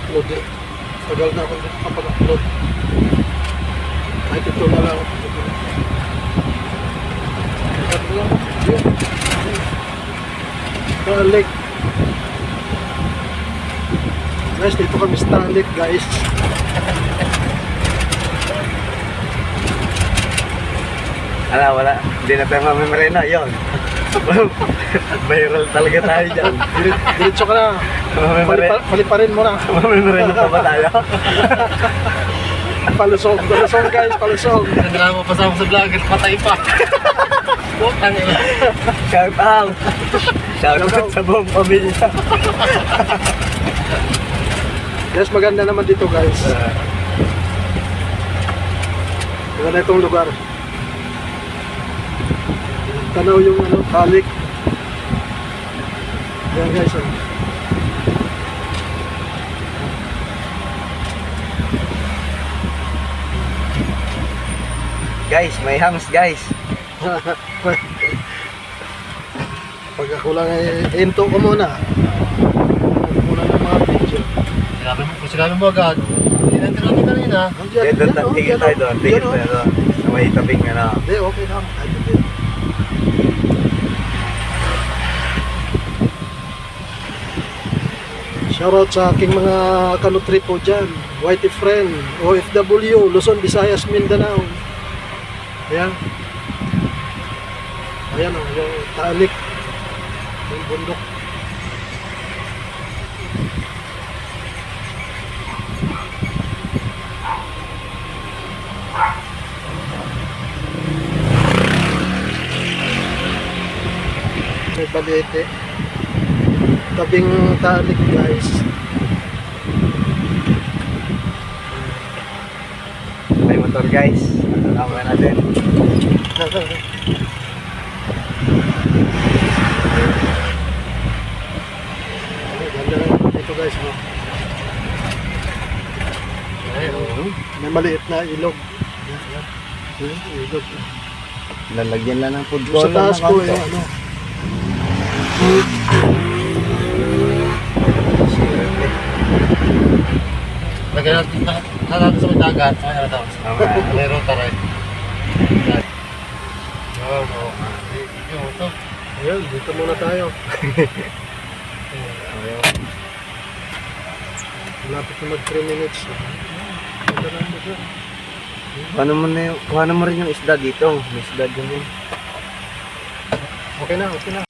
upload eh. Tagal na ako dito kapag-upload. Kahit ito na lang. Ito lang. Yun. Starlake. Guys, dito kami Starlake guys. Wala. Hindi na tayo mamimere na. Yun. Viral talaga tayo dyan. Diretso ka na. Paliparin mo na. Mamimere na pa ba tayo? Palusog guys, palusog. Hindi na ako pasama sa vlog at patay pa. Bukang ina. Shout out! Shout out sa buong pamilya. Guys, maganda naman dito guys. Maganda itong lugar. Tanaw yung halik. Yan guys. Guys, may hams guys. Pag ako lang hinto ko muna. Muna ng mga picture. Sinabi mo agad. Hindi natin natin kanina. Tigil tayo doon. Tigil tayo doon. Sa may tabing ano. Hindi, okay lang. Ayun din. Shoutout sa aking mga kanutri po dyan. Whitey friend, OFW, Luzon, Visayas, Mindanao. Ayan. Ayan o, yung talik. Yung bundok. May balete. Tabing talik guys. May motor guys. Tama natin. Ganda lang dito guys. No? May maliit na ilog. Ilog. Lalagyan lang ng food Sa color taas na ko kanto. ano. Lagyan natin sa may dagat. Ay, ano daw? Meron taray. Oo. Yung ito. Ayan, dito muna tayo. Malapit na mag 3 minutes. Ganda lang dito. Kuha mo rin yung isda dito. May isda dyan yun. Okay na, okay na.